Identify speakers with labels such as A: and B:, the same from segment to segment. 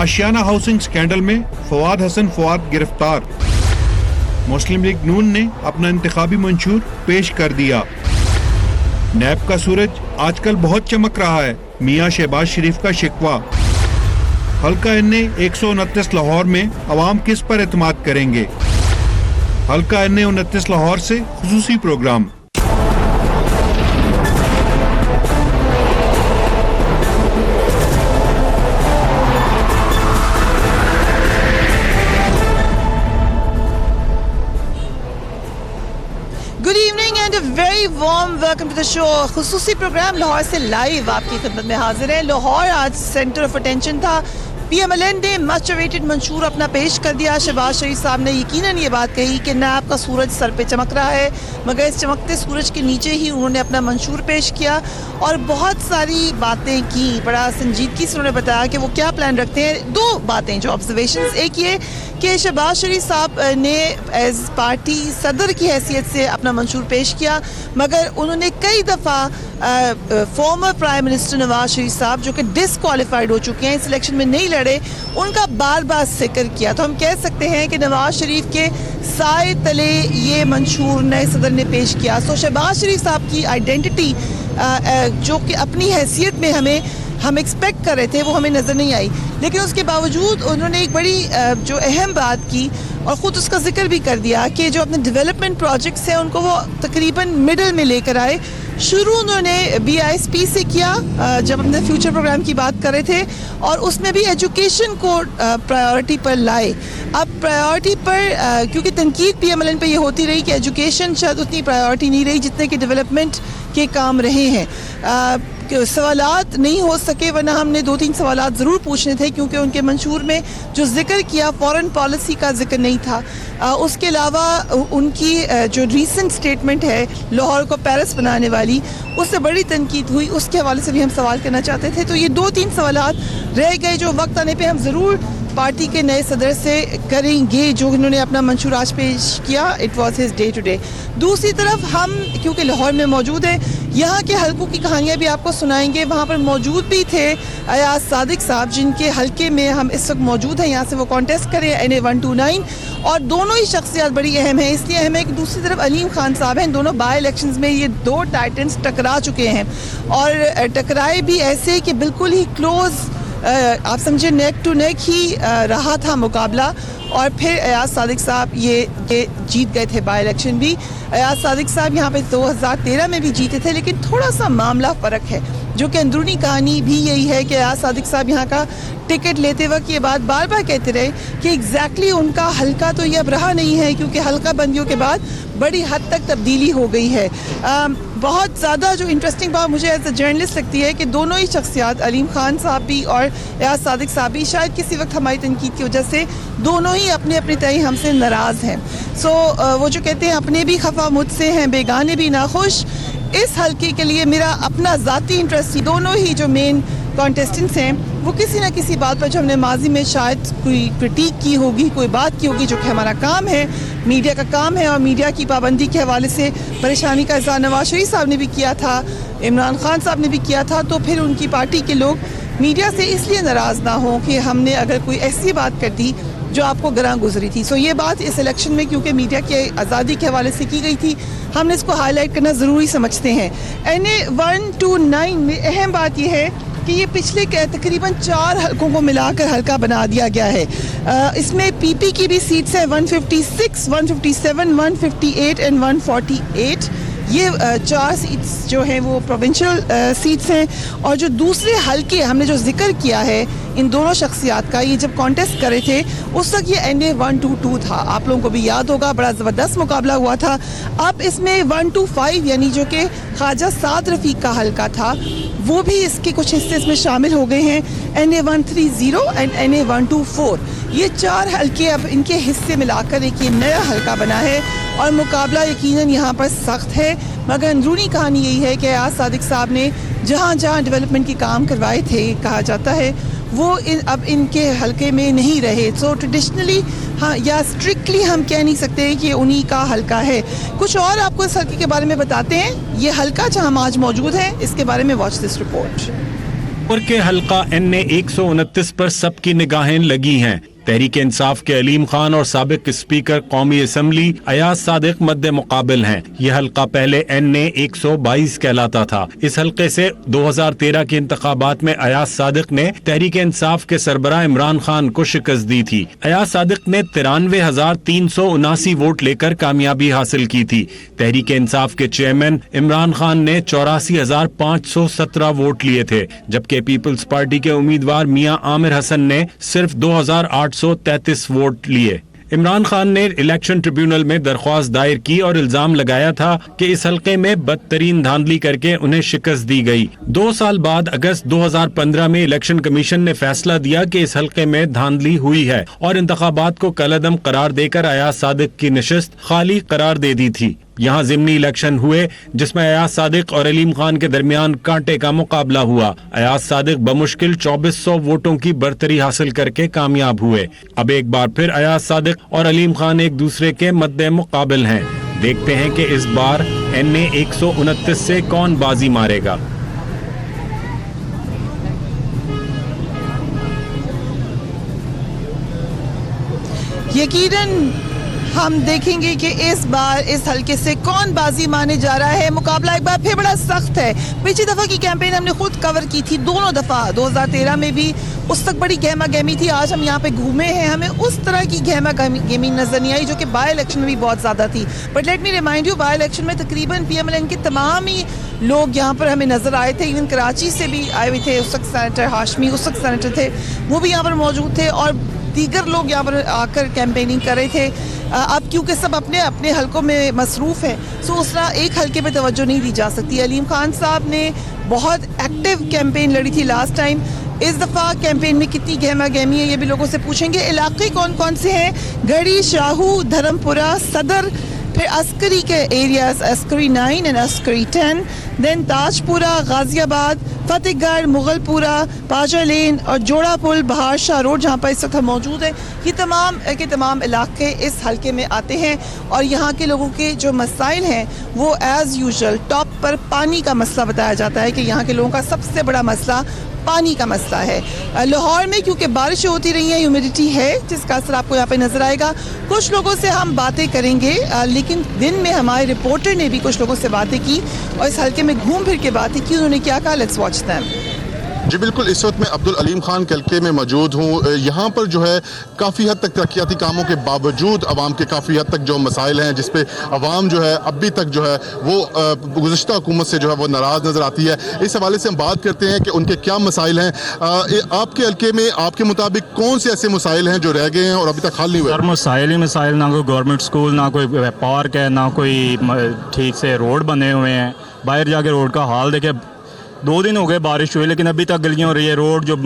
A: आशियाना housing scandal में फवाद हसन फवाद गिरफ्तार। मुस्लिम league नून ने अपना इंतखाबी मंशूर पेश कर दिया। नैब का सूरज आजकल बहुत चमक रहा है, मियां शहबाज शरीफ का शिकवा। हल्का एनए 129 लाहौर में अवाम किस पर एतमाद करेंगे? हल्का एनए 29 लाहौर से खुसूसी program.
B: Very warm welcome to the show. खुसूसी प्रोग्राम लाहौर से लाइव आपकी खिदमत में हाजिर है। लाहौर आज सेंटर ऑफ अटेंशन था। PMLN ने मच अवेटेड मंशूर अपना पेश कर दिया। शहबाज शरीफ साहब ने यकीनन ये बात कही कि नैब का सूरज सर पे चमक रहा है, मगर इस चमकते सूरज के नीचे ही उन्होंने अपना मंशूर पेश किया और बहुत सारी बातें की। बड़ा संजीदगी से उन्होंने बताया कि वो क्या प्लान रखते हैं। दो बातें जो ऑब्जर्वेशंस, एक ये कि शहबाज शरीफ साहब ने एज पार्टी सदर की हैसियत से अपना मंशूर पेश किया, मगर उन्होंने कई दफ़ा former prime minister Nawaz Sharif साहब जो कि डिसक्वालीफाइड हो चुके हैं, इस इलेक्शन में नहीं लड़े, उनका बार बार जिक्र किया। तो हम कह सकते हैं कि नवाज शरीफ के साए तले ये मंशूर नए सदर ने पेश किया। सो शहबाज शरीफ साहब की आइडेंटिटी जो कि अपनी हैसियत में हम एक्सपेक्ट कर रहे थे वो हमें नज़र नहीं आई, लेकिन उसके बावजूद उन्होंने एक बड़ी जो अहम बात की और ख़ुद उसका जिक्र भी कर दिया कि जो अपने डेवलपमेंट प्रोजेक्ट्स हैं उनको वो तकरीबन मिडल में लेकर आए। शुरू उन्होंने BISP से किया जब अपने फ्यूचर प्रोग्राम की बात कर रहे थे, और उसमें भी एजुकेशन को प्रायोरिटी पर लाए। अब प्रायोरिटी पर क्योंकि तनकीद PMLN पे ये होती रही कि एजुकेशन शायद उतनी प्रायोरिटी नहीं रही जितने कि डेवलपमेंट के काम रहे हैं। सवालात नहीं हो सके, वरना हमने 2-3 सवालात ज़रूर पूछने थे, क्योंकि उनके मंशूर में जो जिक्र किया फॉरेन पॉलिसी का जिक्र नहीं था। उसके अलावा उनकी जो रीसेंट स्टेटमेंट है लाहौर को पेरिस बनाने वाली, उससे बड़ी तनकीद हुई, उसके हवाले से भी हम सवाल करना चाहते थे। तो ये 2-3 सवालात रह गए जो वक्त आने पर हम ज़रूर पार्टी के नए सदर से करेंगे, जो इन्होंने अपना मंशूर आज पेश किया। It was his day today. दूसरी तरफ हम क्योंकि लाहौर में मौजूद है, यहाँ के हलकों की कहानियाँ भी आपको सुनाएंगे। वहाँ पर मौजूद भी थे अयाज सादिक साहब, जिनके हलके में हम इस वक्त मौजूद हैं। यहाँ से वो कॉन्टेस्ट करें NA 129, और दोनों ही शख्सियत बड़ी अहम है। इसलिए अहम है कि दूसरी तरफ अलीम खान साहब हैं। दोनों बाई इलेक्शंस में ये दो टाइटन्स टकरा चुके हैं, और टकराए भी ऐसे कि बिल्कुल ही क्लोज, आप समझे नेक टू नेक ही रहा था मुकाबला। और फिर अयाज सादिक साहब ये जीत गए थे बाई इलेक्शन भी। अयाज सादिक साहब यहाँ पे 2013 में भी जीते थे, लेकिन थोड़ा सा मामला फ़र्क है, जो कि अंदरूनी कहानी भी यही है कि अयाज सादिक साहब यहाँ का टिकट लेते वक्त ये बात बार बार कहते रहे कि एग्जैक्टली उनका हल्का तो ये अब रहा नहीं है, क्योंकि हल्का बंदियों के बाद बड़ी हद तक तब्दीली हो गई है। बहुत ज़्यादा जो इंटरेस्टिंग बात मुझे एज ए जर्नलिस्ट लगती है कि दोनों ही शख्सियात, अलीम खान साहब भी और अयाज सादिक साहब भी, शायद किसी वक्त हमारी तनकीद की वजह से दोनों ही अपने अपने तय हमसे नाराज़ हैं। सो वो जो कहते हैं अपने भी खफा मुझसे हैं, बेगाने भी नाखुश। इस हल्के के लिए मेरा अपना ज़ाती इंटरेस्ट, दोनों ही जो मेन कॉन्टेस्टेंट्स हैं वो किसी ना किसी बात पर जो हमने माजी में शायद कोई क्रिटिक की होगी, कोई बात की होगी, जो कि हमारा काम है, मीडिया का काम है, और मीडिया की पाबंदी के हवाले से परेशानी का इज़हार नवाज शरीफ साहब ने भी किया था, इमरान खान साहब ने भी किया था। तो फिर उनकी पार्टी के लोग मीडिया से इसलिए नाराज़ ना हो कि हमने अगर कोई ऐसी बात कर दी जो आपको गरां गुजरी थी। सो ये बात इस इलेक्शन में क्योंकि मीडिया की आज़ादी के हवाले से की गई थी, हमने इसको हाईलाइट करना ज़रूरी समझते हैं। NA 129 में अहम बात यह है कि ये पिछले तकरीबन 4 हलकों को मिलाकर हल्का बना दिया गया है। इसमें PP की भी सीट्स हैं 156, 157, 158 एंड 148। ये 4 सीट्स जो हैं वो प्रोविंशियल सीट्स हैं। और जो दूसरे हल्के हमने जो जिक्र किया है इन दोनों शख्सियात का, ये जब कॉन्टेस्ट कर रहे थे उस वक्त ये NA 122 था, आप लोगों को भी याद होगा, बड़ा ज़बरदस्त मुकाबला हुआ था। अब इसमें 125 यानी जो कि ख्वाजा साद रफ़ीक का हल्का था, वो भी इसके कुछ हिस्से इसमें शामिल हो गए हैं। NA 130 एंड NA 124, ये 4 हल्के अब इनके हिस्से मिलाकर एक ये नया हल्का बना है, और मुकाबला यकीनन यहाँ पर सख्त है। मगर अंदरूनी कहानी यही है कि अयाज सादिक साहब ने जहाँ जहाँ डेवलपमेंट के काम करवाए थे, कहा जाता है वो अब इनके हल्के में नहीं रहे। सो ट्रेडिशनली हाँ या स्ट्रिक्टली हम कह नहीं सकते कि उन्हीं का हल्का है। कुछ और आपको इस हल्के के बारे में बताते हैं। ये हल्का जहाँ हम आज मौजूद है, इसके बारे में वॉच दिस रिपोर्ट।
C: और के हल्का NA 129 पर सबकी निगाहें लगी हैं। तहरीक इंसाफ के अलीम खान और साबिक स्पीकर कौमी असम्बली अयाज सादिक मद्दे मुकाबिल हैं। यह हल्का पहले NA 122 कहलाता था। इस हल्के से 2013 के इंतखाबात में अयाज सादिक ने तहरीक इंसाफ के सरबराह इमरान खान को शिकस्त दी थी। अयाज सादिक ने 93,379 वोट लेकर कामयाबी हासिल की थी। तहरीक इंसाफ के चेयरमैन इमरान खान ने 84,517 वोट लिए थे, जबकि पीपल्स पार्टी के उम्मीदवार मियां आमिर हसन ने सिर्फ 2,833 वोट लिए। इमरान खान ने इलेक्शन ट्रिब्यूनल में दरख्वास्त दायर की और इल्जाम लगाया था कि इस हल्के में बदतरीन धांधली करके उन्हें शिकस्त दी गई। 2 साल बाद अगस्त 2015 में इलेक्शन कमीशन ने फैसला दिया कि इस हल्के में धांधली हुई है और इंतखाबात को कलअदम करार देकर अयाज सादिक की नशिस्त खाली करार दे दी थी। यहाँ जिमनी इलेक्शन हुए जिसमें अयाज सादिक और अलीम खान के दरमियान कांटे का मुकाबला हुआ। अयाज सादिक बमुश्किल 2400 वोटों की बरतरी हासिल करके कामयाब हुए। अब एक बार फिर अयाज सादिक और अलीम खान एक दूसरे के मद्दे मुकाबिल हैं। देखते हैं कि इस बार NA 129 से कौन बाजी मारेगा।
B: यकीनन हम देखेंगे कि इस बार इस हल्के से कौन बाजी मारने जा रहा है। मुकाबला एक बार फिर बड़ा सख्त है। पिछली दफा की कैंपेन हमने खुद कवर की थी, दोनों दफा 2013 में भी उस तक बड़ी गहमा गहमी थी। आज हम यहाँ पे घूमे हैं, हमें उस तरह की गहमा गहमी नजर नहीं आई जो कि बाय इलेक्शन में भी बहुत ज्यादा थी। But let me remind you, by election में तकरीबन PMLN के तमाम ही लोग यहाँ पर हमें नजर आए थे। इवन कराची से भी आए हुए थे। उस वक्त सेनेटर हाशमी उस वक्त सेनेटर थे, वो भी यहाँ पर मौजूद थे और दीगर लोग यहाँ पर आकर कैंपेनिंग कर रहे थे। अब क्योंकि सब अपने अपने हलकों में मसरूफ़ है, सो उस तरह एक हलके पे तवज्जो नहीं दी जा सकती। अलीम खान साहब ने बहुत एक्टिव कैंपेन लड़ी थी लास्ट टाइम। इस दफ़ा कैंपेन में कितनी गहमा गहमी है ये भी लोगों से पूछेंगे। इलाके कौन कौन से हैं? गढ़ी, शाहू, धर्मपुरा, सदर, फिर अस्करी के areas, Askari 9 and Askari 10, then Tajpura, Ghaziabad, Fatehgarh, Mughalpura, पाजा लेन और जोड़ा पुल, बहार शाह रोड जहाँ पर इस वक्त हम मौजूद हैं। ये तमाम के तमाम इलाके इस हलके में आते हैं और यहाँ के लोगों के जो मसाइल हैं वो एज़ यूजुअल टॉप पर पानी का मसला बताया जाता है कि यहाँ के लोगों का सबसे बड़ा मसला पानी का मसला है। लाहौर में क्योंकि बारिश होती रही है, ह्यूमिडिटी है जिसका असर आपको यहाँ पे नजर आएगा। कुछ लोगों से हम बातें करेंगे, लेकिन दिन में हमारे रिपोर्टर ने भी कुछ लोगों से बातें की और इस हल्के में घूम फिर के बातें की। उन्होंने क्या कहा, लेट्स वॉच देम।
D: जी बिल्कुल, इस वक्त मैं अब्दुल अलीम खान के हल्के में मौजूद हूँ। यहाँ पर जो है काफ़ी हद तक तरक्याती कामों के बावजूद अवाम के काफ़ी हद तक जो मसाइल हैं जिस पे अवाम जो है अभी तक जो है वो गुज़श्ता हुकूमत से जो है वो नाराज़ नज़र आती है। इस हवाले से हम बात करते हैं कि उनके क्या मसाइल हैं। आपके हल्के में आपके मुताबिक कौन से ऐसे मसाइल हैं जो रह गए हैं और अभी तक हल नहीं हुए?
E: सर मसाइल ही मसाइल, ना कोई गवर्नमेंट स्कूल, ना कोई पार्क है, ना कोई ठीक से रोड बने हुए हैं। बाहर जाके रोड का हाल देखे, 2 दिन हो गए बारिश हुई लेकिन अभी तक गलियां हो रही है। रोड जो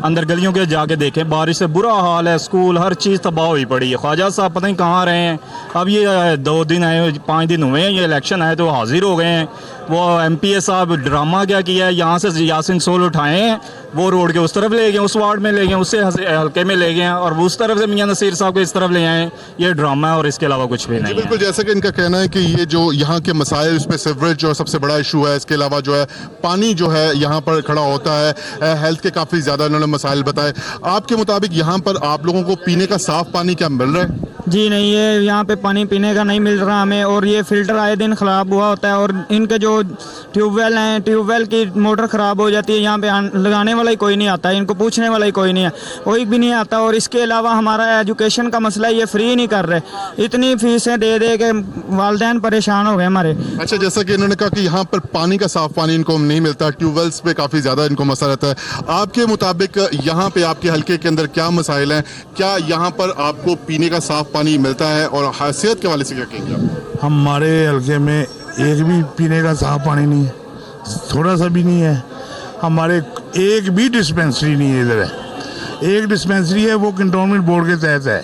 E: अंदर गलियों के जाके देखें, बारिश से बुरा हाल है। स्कूल हर चीज़ तबाह हुई पड़ी है। ख्वाजा साहब पता नहीं कहाँ रहे हैं। अब ये 2 दिन आए, 5 दिन हुए हैं, ये इलेक्शन आए तो हाजिर हो गए हैं। वो MPA साहब ड्रामा क्या किया है, यहाँ से यासिन सोल उठाए हैं, वो रोड के उस तरफ ले गए, उस वार्ड में ले गए, उससे हल्के में ले गए हैं और उस तरफ से मियां नसीर साहब को इस तरफ ले आए। ये ड्रामा है और इसके अलावा कुछ भी नहीं।
D: बिल्कुल, जैसा कि इनका कहना है कि ये जो यहाँ के मसाइल, उस पर सीवरेज जो सबसे बड़ा इशू है। इसके अलावा जो है पानी जो है यहाँ पर खड़ा होता है। हेल्थ के काफ़ी ज़्यादा उन्होंने मसाइल बताए। आपके मुताबिक यहाँ पर आप लोगों को पीने का साफ़ पानी क्या मिल रहा है?
F: जी नहीं, ये यहाँ पे पानी पीने का नहीं मिल रहा हमें और ये फ़िल्टर आए दिन ख़राब हुआ होता है और इनके जो ट्यूबवेल हैं, ट्यूबवेल की मोटर ख़राब हो जाती है। यहाँ पे लगाने वाला ही कोई नहीं आता है, इनको पूछने वाला ही कोई नहीं है, कोई भी नहीं आता। और इसके अलावा हमारा एजुकेशन का मसला, ये फ्री नहीं कर रहे, इतनी फीसें दे दे के वालिदैन परेशान हो गए हमारे।
D: अच्छा, जैसा कि इन्होंने कहा कि यहाँ पर पानी का साफ़ पानी इनको नहीं मिलता, ट्यूबवेल्स पे काफ़ी ज़्यादा इनको मसला रहता है। आपके मुताबिक यहाँ पे आपके हल्के के अंदर क्या मसाइल हैं? क्या यहाँ पर आपको पीने का साफ़ पानी मिलता है और हैसियत के वाले से क्या कहेंगे आप?
G: हमारे हल्के में एक भी पीने का साफ पानी नहीं है, थोड़ा सा भी नहीं है। हमारे एक भी डिस्पेंसरी नहीं है इधर है। एक डिस्पेंसरी है, वो कंटोनमेंट बोर्ड के तहत है।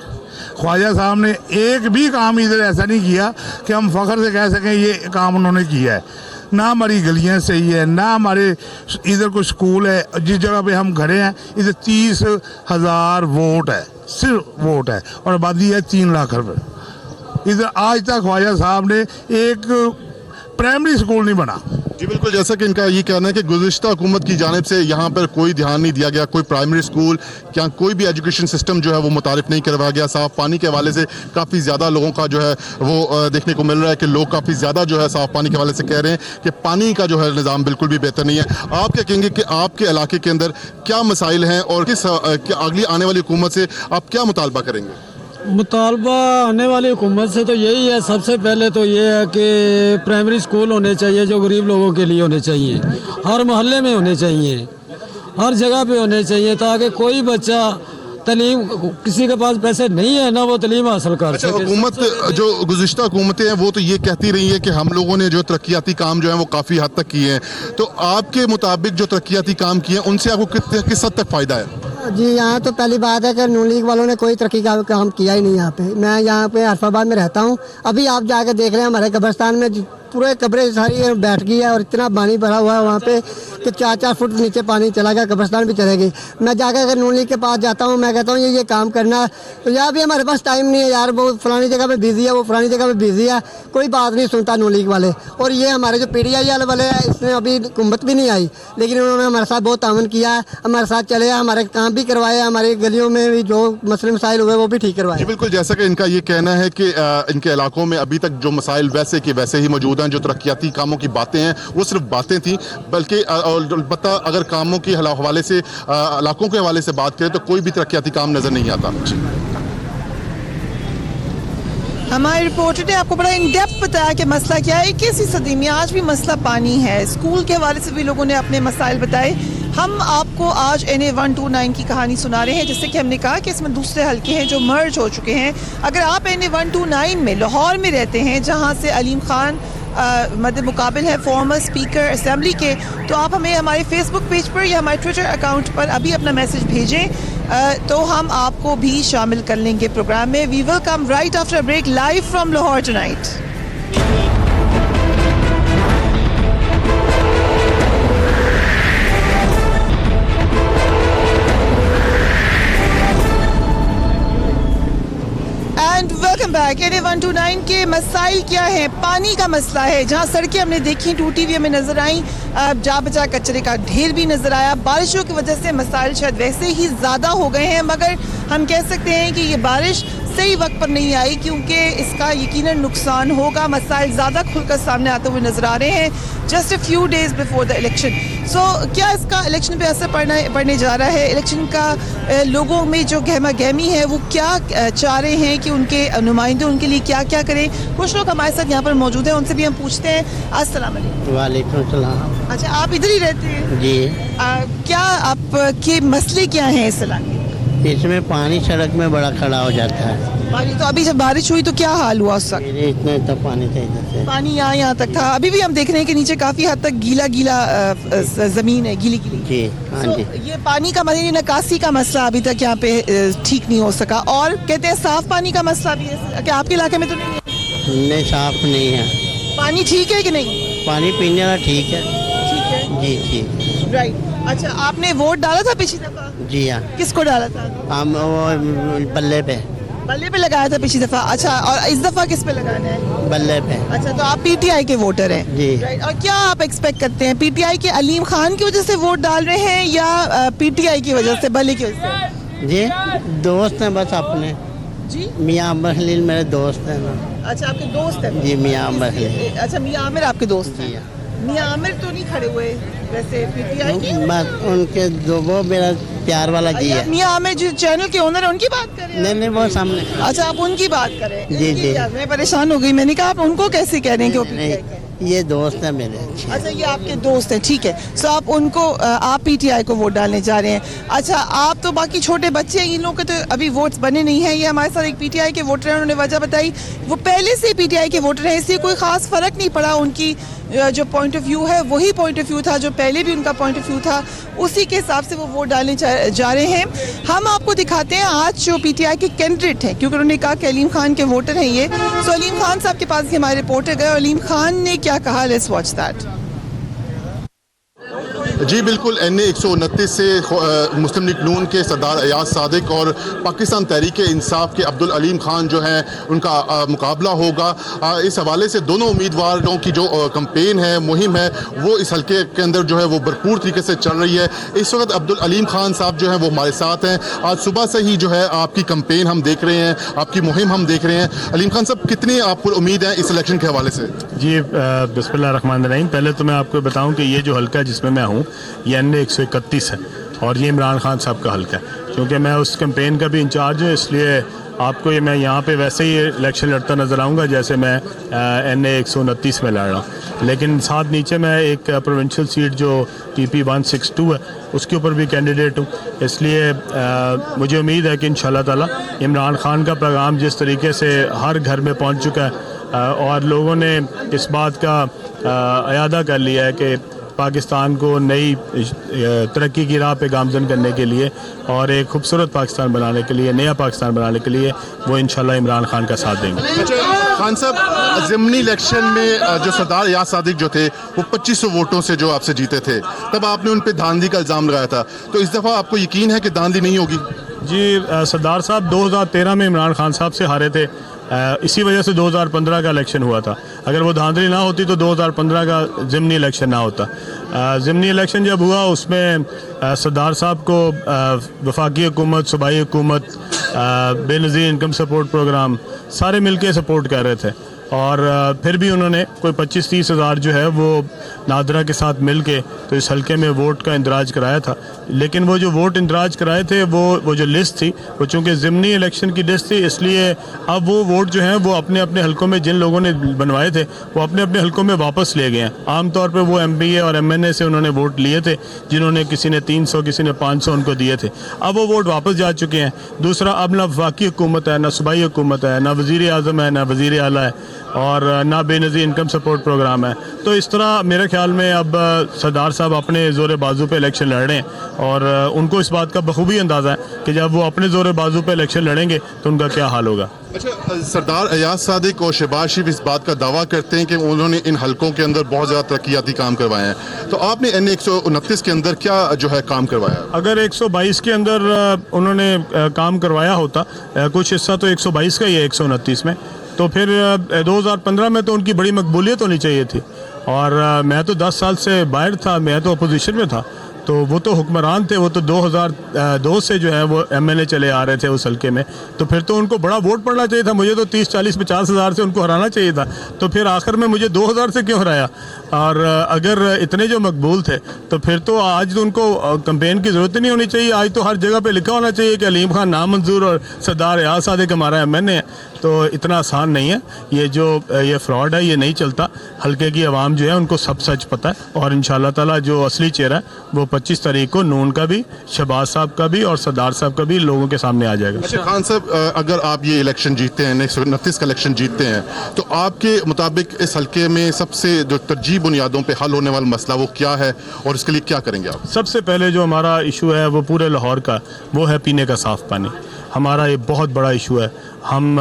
G: ख्वाजा साहब ने एक भी काम इधर ऐसा नहीं किया कि हम फ़ख्र से कह सकें ये काम उन्होंने किया है। ना हमारी गलियाँ सही है, ना हमारे इधर कोई स्कूल है। जिस जगह पे हम खड़े हैं इधर 30,000 वोट है, सिर्फ वोट है और आबादी है 3 लाख रुपये। इधर आज तक ख्वाजा साहब ने एक प्राइमरी स्कूल नहीं बना।
D: जी बिल्कुल, जैसा कि इनका ये कहना है कि गुज़िश्ता हुकूमत की जानिब से यहाँ पर कोई ध्यान नहीं दिया गया, कोई प्राइमरी स्कूल या कोई भी एजुकेशन सिस्टम जो है वो मुतारिफ नहीं करवाया गया। साफ़ पानी के हवाले से काफ़ी ज़्यादा लोगों का जो है वो देखने को मिल रहा है कि लोग काफ़ी ज़्यादा जो है साफ़ पानी के हवाले से कह रहे हैं कि पानी का जो है निज़ाम बिल्कुल भी बेहतर नहीं है। आप क्या कहेंगे कि आपके इलाके के अंदर क्या मसाइल हैं और किस अगली आने वाली हुकूमत से आप क्या मुतालबा करेंगे?
H: मुतालबा आने वाली हुकूमत से तो यही है, सबसे पहले तो ये है कि प्राइमरी स्कूल होने चाहिए जो गरीब लोगों के लिए होने चाहिए, हर मोहल्ले में होने चाहिए, हर जगह पे होने चाहिए, ताकि कोई बच्चा तलीम, किसी के पास पैसे नहीं है ना वो तलीम हासिल कर
D: अच्छा,
H: सके।
D: हुकूमत जो गुज़िश्ता हुकूमतें हैं वो तो ये कहती रही है कि हम लोगों ने जो तरक्याती काम जो है वो काफ़ी हद तक किए हैं, तो आपके मुताबिक जो तरक्याती काम किए हैं उनसे आपको किस हद तक फ़ायदा है?
I: जी, यहाँ तो पहली बात है कि नून लीग वालों ने कोई तरक्की का काम किया ही नहीं यहाँ पे। मैं यहाँ पे अरफाबाद में रहता हूँ, अभी आप जाकर देख रहे हैं हमारे कब्रिस्तान में पूरे कब्रें सारी बैठ गई है और इतना पानी भरा हुआ है वहाँ पे कि 4-4 फुट नीचे पानी चला गया, कब्रिस्तान भी चलेगी। मैं जाकर अगर नून लीग के पास जाता हूँ, मैं कहता हूँ ये काम करना, तो यहाँ भी हमारे पास टाइम नहीं है यार, वो फलानी जगह पे बिजी है, वो फलानी जगह पे बिजी है, कोई बात नहीं सुनता नून लीग वाले। और ये हमारे जो PTI वाले हैं, इसमें अभी हुकूमत भी नहीं आई, लेकिन उन्होंने हमारे साथ बहुत ताउन किया है, हमारे साथ चले, हमारे काम भी करवाए, हमारी गलियों में भी जो मसले मसाइल हुए वो भी ठीक करवाए।
D: जी बिल्कुल, जैसा कि इनका ये कहना है कि इनके इलाकों में अभी तक जो मसाइल वैसे के वैसे ही मौजूद हैं, जो तरक्याती कामों की बातें हैं वो सिर्फ बातें थी, बल्कि अलबत्ता अगर कामों के हवाले से इलाकों के हवाले से बात करें तो कोई भी तरक्याती काम नजर नहीं आता।
B: हमारे रिपोर्टर ने आपको बड़ा इन डेप्थ बताया कि मसला क्या है। 21वीं सदी में आज भी मसला पानी है। स्कूल के हवाले से भी लोगों ने अपने मसाइल बताए। हम आपको आज NA 129 की कहानी सुना रहे हैं, जिससे कि हमने कहा कि इसमें दूसरे हल्के हैं जो मर्ज हो चुके हैं। अगर आप NA 129 में लाहौर में रहते हैं, जहाँ से अलीम खान मद्दे मुकाबिल है फॉर्मर स्पीकर असेंबली के, तो आप हमें हमारे फेसबुक पेज पर या हमारे ट्विटर अकाउंट पर अभी अपना मैसेज भेजें, तो हम आपको भी शामिल कर लेंगे प्रोग्राम में। We will come right after a break live from Lahore tonight. Welcome back. NA 129 के मसाइल क्या है? पानी का मसला है। जहाँ सड़कें हमने देखी टूटी हुई हमें नजर आई, जा बचा कचरे का ढेर भी नजर आया। बारिशों की वजह से मसाइल शायद वैसे ही ज़्यादा हो गए हैं, मगर हम कह सकते हैं कि ये बारिश सही वक्त पर नहीं आई, क्योंकि इसका यकीनन नुकसान होगा। मसाइल ज़्यादा खुलकर सामने आते हुए नजर आ रहे हैं just a few days before the election. So क्या इसका इलेक्शन पे असर पड़ने जा रहा है? इलेक्शन का लोगों में जो गहमा गहमी है वो क्या चाह रहे हैं कि उनके नुमाइंदे उनके लिए क्या क्या करें? कुछ लोग हमारे साथ यहाँ पर मौजूद हैं, उनसे भी हम पूछते हैं। अस्सलाम वालेकुम।
I: वालेकुम सलाम।
B: अच्छा, आप इधर ही रहते हैं?
I: जी।
B: क्या आपके मसले क्या हैं इस इलाके?
I: इसमें पानी सड़क में बड़ा खड़ा हो जाता है।
B: पानी तो अभी जब बारिश हुई तो क्या हाल हुआ उस वक्त?
I: इतना तक पानी था इधर से।
B: पानी यहाँ तक था। अभी भी हम देख रहे हैं कि नीचे काफी हद तक गीला जमीन है, गीली गीली।
I: जी हाँ जी।
B: ये पानी का मतलब निकासी का मसला अभी तक यहाँ पे ठीक नहीं हो सका, और कहते हैं साफ पानी का मसला भी है। क्या आपके इलाके में तो नहीं है?
I: नहीं, साफ नहीं है
B: पानी। ठीक है कि नहीं?
I: पानी पीने वाला ठीक है।
B: ठीक है
I: जी जी।
B: राइट। अच्छा, आपने वोट डाला था पिछली दफा?
I: जी हाँ।
B: किसको डाला था?
I: हम वो बल्ले पे
B: लगाया था पिछली दफा। अच्छा, और इस दफा किस पे लगाना है?
I: बल्ले पे।
B: अच्छा, तो आप PTI के वोटर हैं?
I: जी।
B: राइट। और क्या आप एक्सपेक्ट करते हैं? PTI के अलीम खान की वजह से वोट डाल रहे हैं या PTI की वजह से, बल्ले की वजह से?
I: जी, दोस्त हैं बस अपने।
B: जी।
I: मियाँ अमर खलील मेरे दोस्त हैं ना।
B: अच्छा, आपके दोस्त हैं?
I: जी, मियाँ अमर खलील।
B: अच्छा, मियाँ आमिर आपके दोस्त हैं? मियाँ आमिर तो नहीं खड़े हुए वैसे PTI की?
I: बस उनके दो, वो मेरा प्यार वाला जी है।
B: मियाँ आमिर जो चैनल के ओनर है उनकी बात कर रहे हैं?
I: नहीं, वो सामने।
B: अच्छा, आप उनकी बात करें?
I: जी जी।
B: मैं परेशान हो गई, मैंने कहा आप उनको कैसे कह रहे हैं कि वो PTI के?
I: ये दोस्त है मेरे।
B: अच्छा, ये आपके दोस्त हैं, ठीक है। सो आप उनको, आप PTI को वोट डालने जा रहे हैं। अच्छा, आप तो बाकी छोटे बच्चे हैं, इन लोगों के तो अभी वोट्स बने नहीं हैं। ये हमारे साथ एक PTI के वोटर हैं, उन्होंने वजह बताई। वो पहले से PTI के वोटर हैं, इसलिए कोई खास फर्क नहीं पड़ा। उनकी जो पॉइंट ऑफ व्यू है वही पॉइंट ऑफ व्यू था जो पहले भी उनका पॉइंट ऑफ व्यू था, उसी के हिसाब से वो वोट डालने जा रहे हैं। हम आपको दिखाते हैं आज जो PTI के कैंडिडेट हैं, क्योंकि उन्होंने कहा कि अलीम खान के वोटर हैं ये। सो अलीम खान साहब के पास हमारे रिपोर्टर गए और अलीम खान ने क्या कहा, लेट्स वॉच दैट।
D: जी बिल्कुल, NA 129 से मुस्लिम लीग नून के सरदार अयाज सादिक और पाकिस्तान तहरीक इंसाफ के अब्दुल अलीम खान जो हैं उनका मुकाबला होगा। इस हवाले से दोनों उम्मीदवारों की जो कैंपेन है, मुहिम है, वो इस हल्के के अंदर जो है वो भरपूर तरीके से चल रही है। इस वक्त अब्दुल अलीम खान साहब जो हैं वो हमारे साथ हैं। आज सुबह से ही जो है आपकी कैंपेन हम देख रहे हैं, आपकी मुहिम हम देख रहे हैं। अलीम खान साहब, कितनी आपको उम्मीद है इस इलेक्शन के हवाले से?
J: जी बिस्मिल्लाहिर्रहमानिर्रहीम। पहले तो मैं आपको बताऊं कि ये जो हल्का जिसमें मैं हूं ये NA 131 है और ये इमरान खान साहब का हल्का है। क्योंकि मैं उस कैंपेन का भी इंचार्ज हूँ, इसलिए आपको ये मैं यहाँ पे वैसे ही इलेक्शन लड़ता नज़र आऊँगा जैसे मैं NA 129 में लड़ रहा हूँ। लेकिन साथ नीचे मैं एक प्रोविंशियल सीट जो PP 162 है उसके ऊपर भी कैंडिडेट हूँ। इसलिए मुझे उम्मीद है कि इंशाल्लाह ताला इमरान खान का पैगाम जिस तरीके से हर घर में पहुँच चुका है और लोगों ने इस बात का अयादा कर लिया है कि पाकिस्तान को नई तरक्की की राह पे गामजन करने के लिए और एक खूबसूरत पाकिस्तान बनाने के लिए, नया पाकिस्तान बनाने के लिए वो इंशाल्लाह इमरान खान का साथ देंगे।
D: अच्छा खान साहब, ज़िमनी इलेक्शन में जो सरदार अयाज सादिक जो थे वो 2500 वोटों से जो आपसे जीते थे, तब आपने उन पर धांधली का इल्ज़ाम लगाया था, तो इस दफ़ा आपको यकीन है कि धांधली नहीं होगी?
J: जी सरदार साहब 2013 में इमरान खान साहब से हारे थे, इसी वजह से 2015 का इलेक्शन हुआ था। अगर वो धांधली ना होती तो 2015 का ज़िमनी इलेक्शन ना होता। ज़िमनी इलेक्शन जब हुआ उसमें सरदार साहब को वफाकी हुकूमत, सूबाई हुकूमत, बेनज़ीर इनकम सपोर्ट प्रोग्राम सारे मिलके सपोर्ट कर रहे थे और फिर भी उन्होंने कोई 25-30 हज़ार जो है वो नादरा के साथ मिल के तो इस हल्के में वोट का इंदराज कराया था। लेकिन वो जो वोट इंदराज कराए थे वो जो लिस्ट थी वो चूँकि ज़िमनी इलेक्शन की लिस्ट थी, इसलिए अब वो वोट जो हैं वो अपने अपने हल्कों में जिन लोगों ने बनवाए थे वो अपने अपने हल्कों में वापस ले गए हैं। आमतौर पर वो MPA और MNA से उन्होंने वोट लिए थे, जिन्होंने किसी ने 300 किसी ने 500 उनको दिए थे। अब वो वोट वापस जा चुके हैं। दूसरा, अब ना वफाकी हुकूमत है, ना सूबाई हुकूमत है, ना वज़ीर आज़म है, ना वज़ीर आला है और ना बेनज़ीर इनकम सपोर्ट प्रोग्राम है। तो इस तरह मेरे ख्याल में अब सरदार साहब अपने ज़ोर बाजू पे इलेक्शन लड़ रहे हैं और उनको इस बात का बखूबी अंदाज़ा है कि जब वो अपने ज़ोर बाजू पे इलेक्शन लड़ेंगे तो उनका क्या हाल होगा।
D: अच्छा, सरदार अयाज सादिक और शहबाज शरीफ इस बात का दावा करते हैं कि उन्होंने इन हल्कों के अंदर बहुत ज़्यादा तरक्याती काम करवाए हैं, तो आपने NA 129 के अंदर क्या जो है काम करवाया?
J: अगर 122 के अंदर उन्होंने काम करवाया होता, कुछ हिस्सा तो 122 का ही है 129 में, तो फिर 2015 में तो उनकी बड़ी मकबूलियत होनी चाहिए थी। और मैं तो 10 साल से बाहर था, मैं तो अपोजिशन में था, तो वो तो हुक्मरान थे, वो तो 2002 से जो है वो MNA चले आ रहे थे उस हल्के में, तो फिर तो उनको बड़ा वोट पड़ना चाहिए था। मुझे तो 30-40-50 हज़ार से उनको हराना चाहिए था, तो फिर आखिर में मुझे 2000 से क्यों हराया? और अगर इतने जो मकबूल थे तो फिर तो आज तो उनको कैंपेन की ज़रूरत ही नहीं होनी चाहिए। आज तो हर जगह पे लिखा होना चाहिए कि अलीम खान नामंजूर और सरदार अयाज सादिक हमारा MNA है। तो इतना आसान नहीं है, ये फ्रॉड है, ये नहीं चलता। हल्के की आवाम जो है उनको सब सच पता है और इंशाल्लाह ताला जो असली चेहरा है वो 25 तारीख को नून का भी, शहबाज साहब का भी और सरदार साहब का भी लोगों के सामने आ जाएगा।
D: अच्छा खान साहब, अगर आप ये इलेक्शन जीतते हैं, 129 का इलेक्शन जीतते हैं, तो आपके मुताबिक इस हल्के में सबसे जो तरजीह बुनियादों पे हल होने वाला मसला वो क्या है और इसके लिए क्या करेंगे आप?
J: सबसे पहले जो हमारा इशू है वो पूरे लाहौर का, वो है पीने का साफ़ पानी। हमारा ये बहुत बड़ा इशू है। हम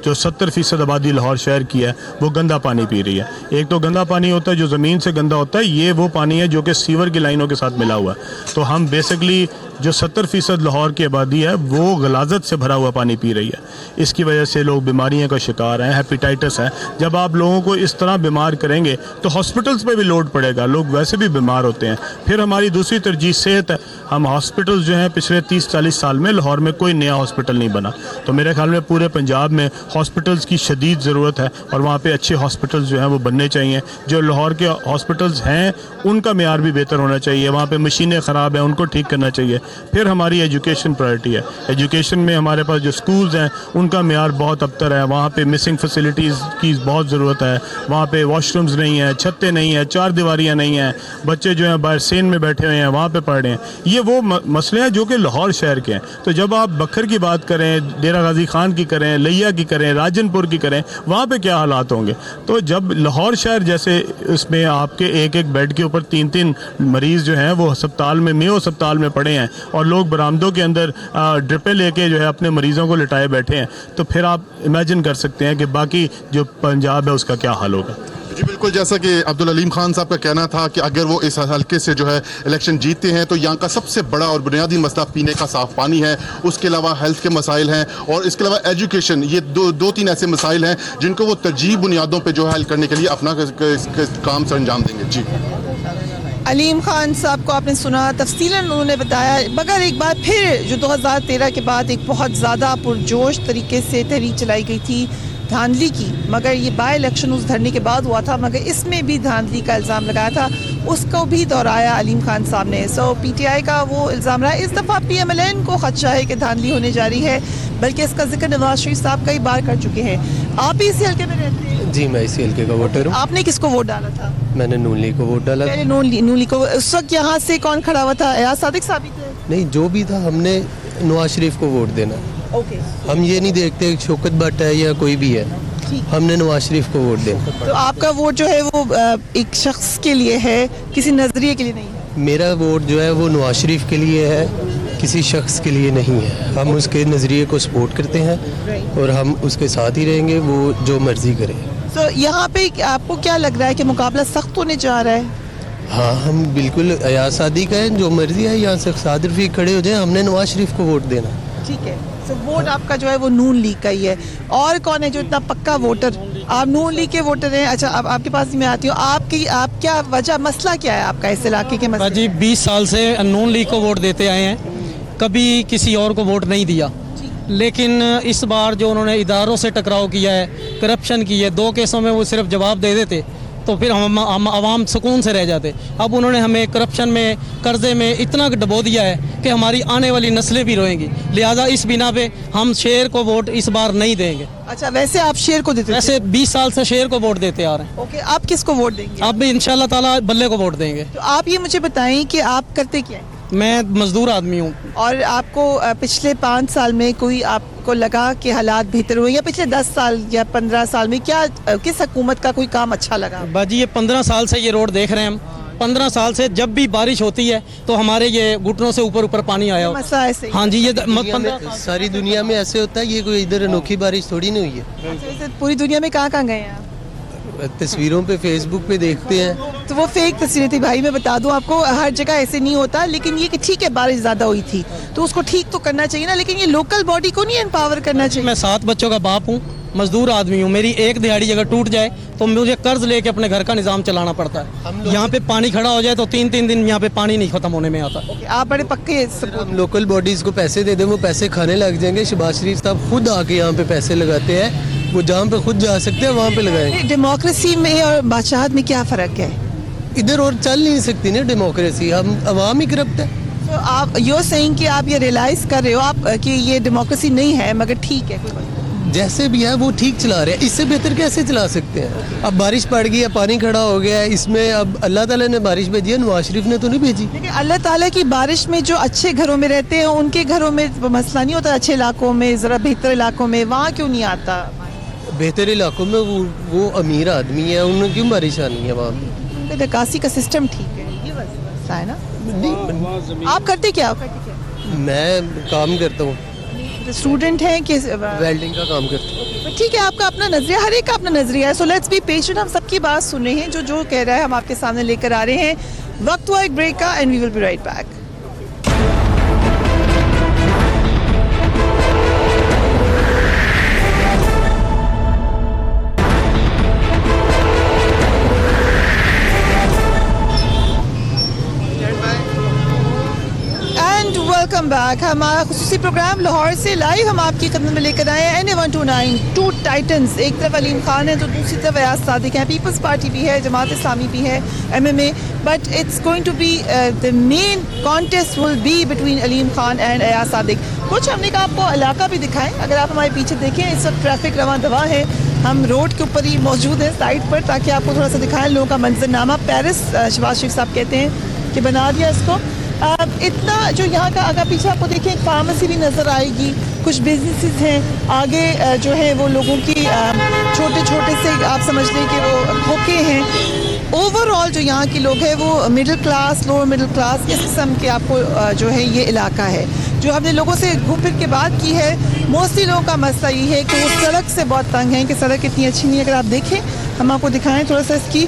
J: जो 70% आबादी लाहौर शहर की है वो गंदा पानी पी रही है। एक तो गंदा पानी होता है जो ज़मीन से गंदा होता है, ये वो पानी है जो कि सीवर की लाइनों के साथ मिला हुआ है। तो हम बेसिकली जो 70% लाहौर की आबादी है वो गलाजत से भरा हुआ पानी पी रही है। इसकी वजह से लोग बीमारियों का शिकार हैं, हेपेटाइटिस है। जब आप लोगों को इस तरह बीमार करेंगे तो हॉस्पिटल्स पे भी लोड पड़ेगा, लोग वैसे भी बीमार होते हैं। फिर हमारी दूसरी तरजीह सेहत है। हम हॉस्पिटल्स जो हैं पिछले 30-40 साल में लाहौर में कोई नया हॉस्पिटल नहीं बना, तो मेरे ख्याल में पूरे पंजाब में हॉस्पिटल्स की शदीद ज़रूरत है और वहाँ पे अच्छे हॉस्पिटल्स जो हैं वो बनने चाहिए। जो लाहौर के हॉस्पिटल्स हैं उनका मेयार भी बेहतर होना चाहिए, वहाँ पे मशीनें ख़राब हैं उनको ठीक करना चाहिए। फिर हमारी एजुकेशन प्रायोरिटी है। एजुकेशन में हमारे पास जो स्कूल्स हैं उनका मेयार बहुत अबतर है, वहाँ पे मिसिंग फैसिलिटीज़ की बहुत ज़रूरत है। वहाँ पे वॉशरूम्स नहीं है, छतें नहीं है, 4 दीवारियाँ नहीं हैं, बच्चे जो हैं बाहर सेन में बैठे हुए हैं वहाँ पे पढ़ रहे हैं। ये वो मसले हैं जो कि लाहौर शहर के हैं। तो जब आप बखर की बात करें, डेरा गाजी खान की करें, लिया की करें, राजनपुर की करें, वहाँ पे क्या हालात होंगे? तो जब लाहौर शहर जैसे उसमें आपके एक बेड के ऊपर 3-3 मरीज़ जो हैं वो अस्पताल में, मेयो अस्पताल में पड़े हैं और लोग बरामदों के अंदर ड्रिपें लेके जो है अपने मरीज़ों को लिटाए बैठे हैं, तो फिर आप इमेजिन कर सकते हैं कि बाकी जो पंजाब है उसका क्या हाल होगा।
D: जी बिल्कुल, जैसा कि अब्दुल अलीम खान साहब का कहना था कि अगर वो इस हल्के से जो है इलेक्शन जीतते हैं तो यहाँ का सबसे बड़ा और बुनियादी मसला पीने का साफ पानी है, उसके अलावा हेल्थ के मसाइल हैं और इसके अलावा एजुकेशन, ये दो तीन ऐसे मसाइल हैं जिनको वो तरजीह बुनियादों पर जो है हल करने के लिए अपना काम सर अंजाम देंगे। जी
B: अलीम खान साहब को आपने सुना, तफसीलन उन्होंने बताया, मगर एक बार फिर जो 2013 के बाद एक बहुत ज़्यादा पुरजोश तरीके से तहरीक चलाई गई थी धांधली की, मगर ये बाई इलेक्शन उस धरने के बाद हुआ था, मगर इसमें भी धांधली का इल्ज़ाम लगाया था, उसको भी दोहराया अलीम खान साहब ने। सो PTI का वो इल्ज़ाम रहा। इस दफ़ा PMLN को खदशा है कि धांधली होने जा रही है, बल्कि इसका जिक्र नवाज शरीफ साहब कई बार कर चुके हैं। आप भी इसी हल्के में रहते हैं?
K: जी, मैं इसी हल्के का वोटर हूँ।
B: आपने किसको वोट डाला था?
K: मैंने नून लीग को वोट डाला।
B: पहले नून लीग को। उस वक्त यहाँ से कौन खड़ा हुआ था? एयाज सादिक साहब ही थे?
K: नहीं, जो भी था हमने नवाज शरीफ को वोट देना।
B: ओके।
K: हम ये नहीं देखते शौकत भट्ट है या कोई भी है, हमने नवाज शरीफ को वोट देना।
B: तो आपका वोट जो है वो एक शख्स के लिए है, किसी नजरिए के लिए नहीं है?
K: मेरा वोट जो है वो नवाज शरीफ के लिए है, किसी शख्स के लिए नहीं है। हम उसके नज़रिए को सपोर्ट करते हैं और हम उसके साथ ही रहेंगे, वो जो मर्जी करे।
B: तो यहाँ पे आपको क्या लग रहा है कि मुकाबला सख्त होने जा रहा है?
K: हाँ, हम बिल्कुल एयाज सादिक है, जो मर्जी है यहाँ से सादिर भी खड़े हो जाए, हमने नवाज शरीफ को वोट देना।
B: ठीक है, तो वोट आपका जो है वो नून लीग का ही है। और कौन है जो इतना पक्का वोटर? आप नून लीग के वोटर हैं। अच्छा, अब आपके पास मैं आती हूँ, आप क्या वजह, मसला क्या है आपका इस इलाके के मसले?
H: जी 20 साल से नून लीग को वोट देते आए हैं, कभी किसी और को वोट नहीं दिया, लेकिन इस बार जो उन्होंने इदारों से टकराव किया है, करप्शन की है, 2 केसों में वो सिर्फ जवाब दे देते तो फिर हम आवाम सुकून से रह जाते। अब उन्होंने हमें करप्शन में, कर्जे में इतना डबो दिया है कि हमारी आने वाली नस्लें भी रोएंगी। लिहाजा इस बिना पे हम शेर को वोट इस बार नहीं देंगे।
B: अच्छा, वैसे आप शेर को देते?
H: वैसे 20 साल से शेर को वोट देते आ रहे हैं।
B: ओके, आप किसको वोट देंगे?
H: अब भी इंशाल्लाह ताला बल्ले को वोट देंगे।
B: तो आप ये मुझे बताएं कि आप करते क्या हैं?
H: मैं मजदूर आदमी हूँ।
B: और आपको पिछले 5 साल में कोई आपको लगा कि हालात बेहतर हुए, या पिछले 10 साल या 15 साल में क्या किस हुकूमत का कोई काम अच्छा लगा?
H: बाजी ये 15 साल से ये रोड देख रहे हैं हम। 15 साल से जब भी बारिश होती है तो हमारे ये घुटनों से ऊपर पानी आया
B: मसला ऐसे?
H: हाँ जी, ये
K: सारी दुनिया में ऐसे होता है, ये कोई इधर अनोखी बारिश थोड़ी नहीं हुई है।
B: पूरी दुनिया में कहाँ गए हैं?
K: तस्वीरों पे, फेसबुक पे देखते हैं।
B: तो वो फेक तस्वीरें थी भाई, मैं बता दूं आपको, हर जगह ऐसे नहीं होता। लेकिन ये कि ठीक है बारिश ज़्यादा हुई थी तो उसको ठीक तो करना चाहिए ना, लेकिन ये लोकल बॉडी को नहीं एम्पावर करना चाहिए।
H: मैं 7 बच्चों का बाप हूँ, मजदूर आदमी हूँ, मेरी एक दिहाड़ी अगर टूट जाए तो मुझे कर्ज लेके अपने घर का निज़ाम चलाना पड़ता है। यहाँ पे पानी खड़ा हो जाए तो 3-3 दिन यहाँ पे पानी नहीं खत्म होने में आता।
B: आप बड़े पक्के
K: हम लोकल बॉडीज़ को पैसे दे दें, वो पैसे खाने लग जाएंगे। शहबाज शरीफ साहब खुद आके यहाँ पे पैसे लगाते हैं, वो जहाँ पे खुद जा सकते हैं वहाँ पे लगाएंगे।
B: डेमोक्रेसी में और बादशाहत में क्या फ़र्क है?
K: इधर और चल नहीं सकती ना डेमोक्रेसी, हम अवाम ही करप्ट है।
B: तो आप यो सेइंग कि आप ये रियलाइज़ कर रहे हो आप कि ये डेमोक्रेसी नहीं है, मगर ठीक है
K: जैसे भी है वो ठीक चला रहे हैं, इससे बेहतर कैसे चला सकते हैं? अब बारिश पड़ गई है, पानी खड़ा हो गया है, इसमें अब अल्लाह ताला ने बारिश भेजी है, नवाज शरीफ ने तो नहीं भेजी।
B: लेकिन अल्लाह ताला की बारिश में जो अच्छे घरों में रहते हैं उनके घरों में मसला नहीं होता, अच्छे इलाकों में, ज़रा बेहतर इलाकों में, वहाँ क्यों नहीं आता?
K: बेहतर इलाकों में वो अमीर आदमी है, उन्हें क्यों बारिश आनी है वहाँ पे?
B: निकासी का सिस्टम ठीक है, ये मसला है ना। आप करते क्या?
K: मैं काम करता हूँ,
B: स्टूडेंट हैं कि
K: वेल्डिंग का काम करता हूँ।
B: ठीक है, आपका अपना नजरिया, हर एक का अपना नजरिया है। सो लेट्स बी पेशेंट, हम सबकी बात सुन रहे हैं, जो कह रहा है हम आपके सामने लेकर आ रहे हैं। वक्त हुआ एक ब्रेक का, and we will be right back. Welcome back. हमारा खुसूसी प्रोग्राम लाहौर से लाइव हम आपकी खिदमत में लेकर आए हैं। NA-129 टू टाइटन्स, एक तरफ अलीम खान है तो दूसरी तरफ एयाज सादिक है। पीपल्स पार्टी भी है, जमात इस्लामी भी है, MMA, but it's going to be the main contest will be between Aleem Khan and Ayaz Sadiq. कुछ हमने कहा आपको इलाका भी दिखाएं, अगर आप हमारे पीछे देखें इस वक्त ट्रैफिक रवां दवा है, हम रोड के ऊपर ही मौजूद हैं साइड पर, ताकि आपको थोड़ा सा दिखाएं लोगों का मंजरनामा। पेरिस शहबाज शरीफ साहब कहते हैं कि बना दिया इसको। इतना जो यहाँ का, अगर पीछे आपको देखें एक फार्मेसी भी नज़र आएगी, कुछ बिजनेसेस हैं आगे, जो है वो लोगों की छोटे छोटे से आप समझ लें कि वो खोखे हैं। ओवरऑल जो यहाँ के लोग हैं वो middle class, lower middle class, इस किस्म के आपको जो है ये इलाका है। जो हमने लोगों से घूम फिर के बात की है, मोस्टली लोगों का मसला ये है कि वो सड़क से बहुत तंग है कि सड़क इतनी अच्छी नहीं है। अगर आप देखें हम आपको दिखाएं थोड़ा सा इसकी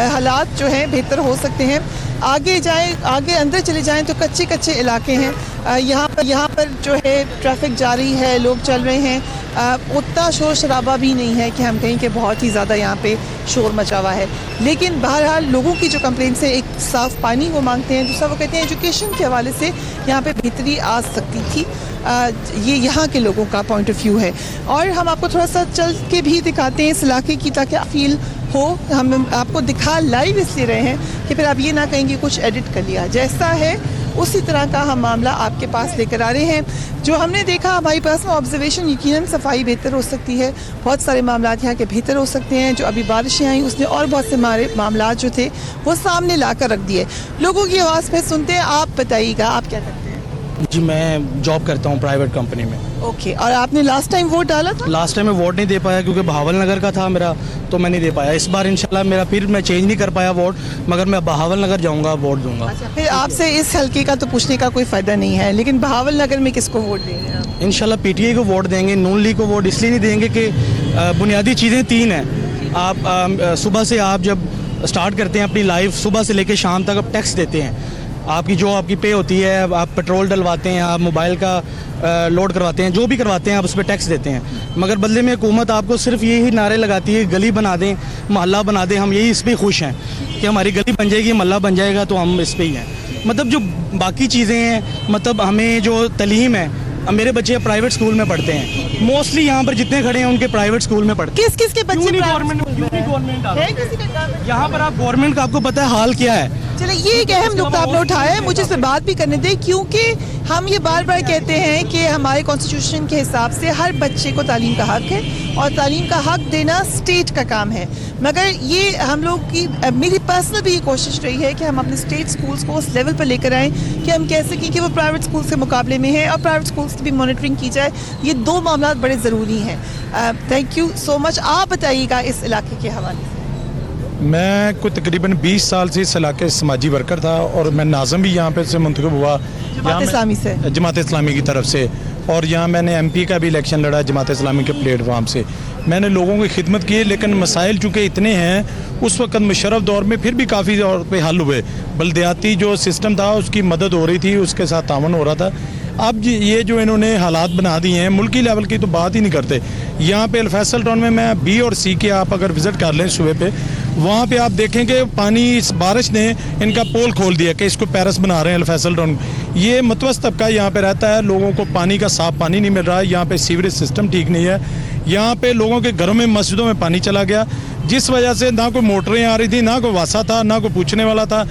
B: हालात जो हैं बेहतर हो सकते हैं। आगे जाएं, आगे अंदर चले जाएं तो कच्चे कच्चे इलाके हैं। यहाँ पर जो है ट्रैफिक जारी है, लोग चल रहे हैं। उतना शोर शराबा भी नहीं है कि हम कहें कि बहुत ही ज़्यादा यहाँ पे शोर मचा हुआ है। लेकिन बहरहाल लोगों की जो कंप्लेंट्स हैं, एक साफ़ पानी वो मांगते हैं, दूसरा वो कहते हैं एजुकेशन के हवाले से यहाँ पे बेहतरी आ सकती थी। ये यहाँ के लोगों का पॉइंट ऑफ व्यू है। और हम आपको थोड़ा सा चल के भी दिखाते हैं इस इलाके की, ताकि आप फील हो। हम आपको दिखा लाइव इसलिए रहे हैं कि फिर आप ये ना कहेंगे कुछ एडिट कर लिया। जैसा है उसी तरह का हम मामला आपके पास लेकर आ रहे हैं। जो हमने देखा हमारी पर्सनल ऑब्जर्वेशन, यकीनन सफाई बेहतर हो सकती है, बहुत सारे मामला यहाँ के बेहतर हो सकते हैं। जो अभी बारिशें आई उसने और बहुत से हमारे मामला जो थे वो सामने ला कर रख दिए। लोगों की आवाज़ पे सुनते हैं। आप बताइएगा, आप क्या करते हैं?
L: जी, मैं जॉब करता हूँ प्राइवेट कंपनी में।
B: ओके, और आपने लास्ट टाइम वोट डाला था?
L: लास्ट टाइम मैं वोट नहीं दे पाया क्योंकि बहावल नगर का था मेरा, तो मैं नहीं दे पाया। इस बार इंशाल्लाह मेरा फिर मैं चेंज नहीं कर पाया वोट, मगर मैं बहावल नगर जाऊँगा, वोट दूंगा।
B: अच्छा, फिर आपसे इस हल्के का तो पूछने का कोई फ़ायदा नहीं है, लेकिन बहावल नगर में किसको वोट देंगे आप?
L: इंशाल्लाह पीटीआई को वोट देंगे। नून लीग को वोट इसलिए नहीं देंगे कि बुनियादी चीज़ें 3 हैं। आप सुबह से आप जब स्टार्ट करते हैं अपनी लाइफ, सुबह से लेकर शाम तक आप टैक्स देते हैं। आपकी पे होती है, आप पेट्रोल डलवाते हैं, आप मोबाइल का लोड करवाते हैं, जो भी करवाते हैं आप उस पर टैक्स देते हैं। मगर बदले में हुकूमत आपको सिर्फ यही नारे लगाती है, गली बना दें, मोहल्ला बना दें। हम यही इस पर खुश हैं कि हमारी गली बन जाएगी, मोहल्ला बन जाएगा, तो हम इस पर ही हैं। मतलब जो बाकी चीज़ें हैं, मतलब हमें जो तलीम है, मेरे बच्चे प्राइवेट स्कूल में पढ़ते हैं। मोस्टली यहाँ पर जितने खड़े हैं उनके प्राइवेट स्कूल में पढ़ते हैं।
B: किस के बच्चे
L: गवर्नमेंट यहाँ पर आप गवर्नमेंट का आपको पता है हाल क्या है।
B: चले, ये एक अहम नुकता आपने उठाया है, मुझे इस पर बात भी करने दें, क्योंकि हम ये बार बार कहते हैं कि हमारे कॉन्स्टिट्यूशन के हिसाब से हर बच्चे को तालीम का हक है और तालीम का हक देना स्टेट का काम है। मगर ये हम लोग की, मेरी पर्सनल भी ये कोशिश रही है कि हम अपने स्टेट स्कूल्स को उस लेवल पर लेकर आएँ कि हम कह सकें कि वो प्राइवेट स्कूल्स के मुकाबले में है, और प्राइवेट स्कूल्स की भी मॉनिटरिंग की जाए। ये 2 मामला बड़े ज़रूरी हैं। Thank you so much. आप बताइएगा इस इलाके के हवाले से।
M: मैं कोई तकरीबन 20 साल से इस इलाके समाजी वर्कर था, और मैं नाज़म भी यहाँ पे से मुंतखब हुआ जमात इस्लामी की तरफ से, और यहाँ मैंने MP का भी इलेक्शन लड़ा जमात इस्लामी के प्लेटफार्म से। मैंने लोगों की खिदमत की, लेकिन मसाइल चूँकि इतने हैं, उस वक्त मुशर्रफ दौर में फिर भी काफ़ी दौर पे हल हुए। बल्दियाती जो सिस्टम था उसकी मदद हो रही थी, उसके साथ तावन हो रहा था। अब ये जो इन्होंने हालात बना दिए हैं, मुल्की लेवल की तो बात ही नहीं करते। यहाँ पे अलफैसल टाउन में मैं B और C के आप अगर विज़िट कर लें सुबह पे, वहाँ पे आप देखेंगे पानी, इस बारिश ने इनका पोल खोल दिया कि इसको पैरस बना रहे हैं अलफैसल टाउन। ये मतवस्त तबका यहाँ पे रहता है, लोगों को पानी का साफ पानी नहीं मिल रहा है। यहाँ पे सीवरेज सिस्टम ठीक नहीं है। यहाँ पे लोगों के घरों में, मस्जिदों में पानी चला गया, जिस वजह से ना कोई मोटरें आ रही थी, ना कोई वासा था, ना कोई पूछने वाला था।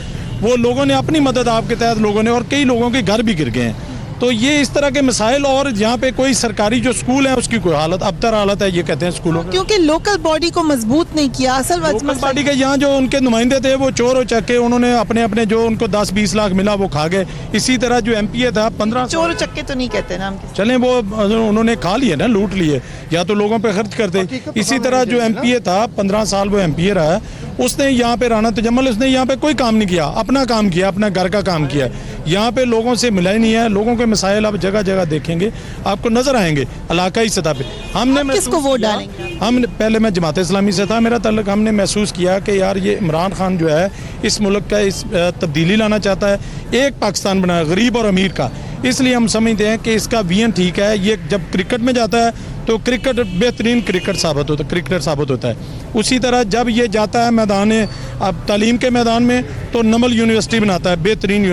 M: वो लोगों ने अपनी मदद आपके तहत लोगों ने, और कई लोगों के घर भी गिर गए हैं। तो ये इस तरह के मसाइल, और यहाँ पे कोई सरकारी जो स्कूल है उसकी कोई हालत अबतर हालत है, ये कहते हैं स्कूलों में,
B: क्योंकि लोकल बॉडी को मजबूत नहीं किया। असल
M: लोकल बॉडी के यहाँ जो उनके नुमाइंदे थे वो चोर हो चक्के, उन्होंने अपने अपने जो उनको 10-20 लाख मिला वो खा गए। इसी तरह जो MPA था 15
B: चोर चक्के तो नहीं कहते ना,
M: चलें वो उन्होंने खा लिए ना, लूट लिए, या तो लोगों पे खर्च करते। इसी तरह जो MPA था 15 साल वो MPA रहा है, उसने यहाँ पे राना तजम्मल, उसने यहाँ पे कोई काम नहीं किया, अपना काम किया, अपना घर का काम किया। यहाँ पे लोगों से मिला ही नहीं है। लोगों के मसाइल आप जगह जगह देखेंगे, आपको नजर आएंगे इलाकाई सतह पे। हमने
B: किसको वोट डालेंगे?
M: हमने पहले, मैं जमात इस्लामी से था मेरा तल्लुक, हमने महसूस किया कि यार ये इमरान खान जो है इस मुल्क का इस तब्दीली लाना चाहता है, एक पाकिस्तान बनाया गरीब और अमीर का। इसलिए हम समझते हैं कि इसका विजन ठीक है। ये जब क्रिकेट में जाता है तो क्रिकेट बेहतरीन क्रिकेटर साबित होता है। उसी तरह जब ये जाता है मैदान, अब तालीम के मैदान में, तो नमल यूनिवर्सिटी बनाता है बेहतरीन।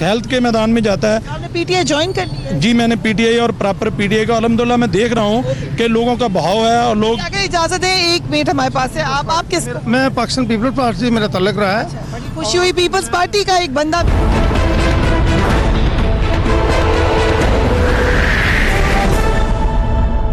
M: हेल्थ के मैदान में जाता है।
B: आपने PTI ज्वाइन कर लिया?
M: जी, मैंने PTI और प्रॉपर PTI का अल्हम्दुलिल्लाह मैं देख रहा हूँ कि लोगों का बहाव है। और लोग,
B: अगर इजाजत है, 1 मिनट हमारे पास है। आप किस?
N: मैं पाकिस्तान पीपल्स पार्टी से मेरा तल्लुक रहा है।
B: खुशी हुई, पीपल्स पार्टी का एक बंदा